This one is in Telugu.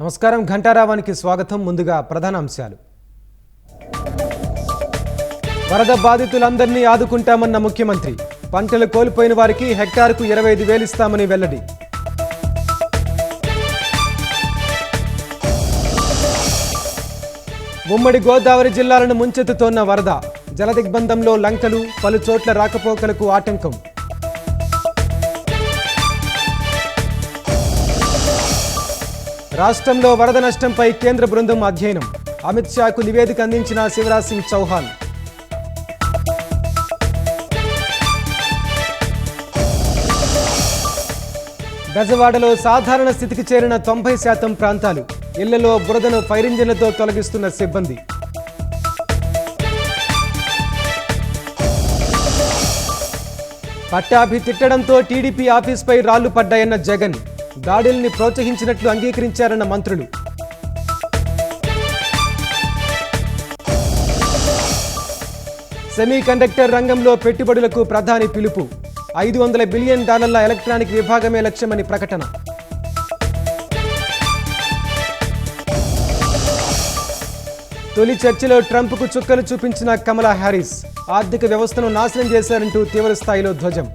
నమస్కారం ఘంటారావానికి స్వాగతం. ముందుగా ప్రధాన అంశాలు. వరద బాధితులందరినీ ఆదుకుంటామన్న ముఖ్యమంత్రి. పంటలు కోల్పోయిన వారికి హెక్టార్కు 25,000 ఇస్తామని వెల్లడి. ఉమ్మడి గోదావరి జిల్లాలను ముంచెత్తుతోన్న వరద. జలదిగ్బంధంలో లంకలు, పలు చోట్ల రాకపోకలకు ఆటంకం. రాష్ట్రంలో వరద నష్టంపై కేంద్ర బృందం అధ్యయనం. అమిత్ షాకు నివేదిక అందించిన శివరాజ్ సింగ్ చౌహాన్. బెజవాడలో సాధారణ స్థితికి చేరిన 90% ప్రాంతాలు. ఇళ్లలో బురదను ఫైర్ ఇంజిన్లతో తొలగిస్తున్న సిబ్బంది. పట్టాభి తిట్టడంతో టీడీపీ ఆఫీస్పై రాళ్లు పడ్డాయన్న జగన్. దాడుల్ని ప్రోత్సహించినట్లు అంగీకరించారన్న మంత్రులు. సెమీకండక్టర్ రంగంలో పెట్టుబడులకు ప్రధాని పిలుపు. $500 బిలియన్ ఎలక్ట్రానిక్ విభాగమే లక్ష్యమని ప్రకటన. తొలి చర్చలో ట్రంప్కు చుక్కలు చూపించిన కమలా హ్యారిస్. ఆర్థిక వ్యవస్థను నాశనం చేశారంటూ తీవ్ర స్థాయిలో ధ్వజం.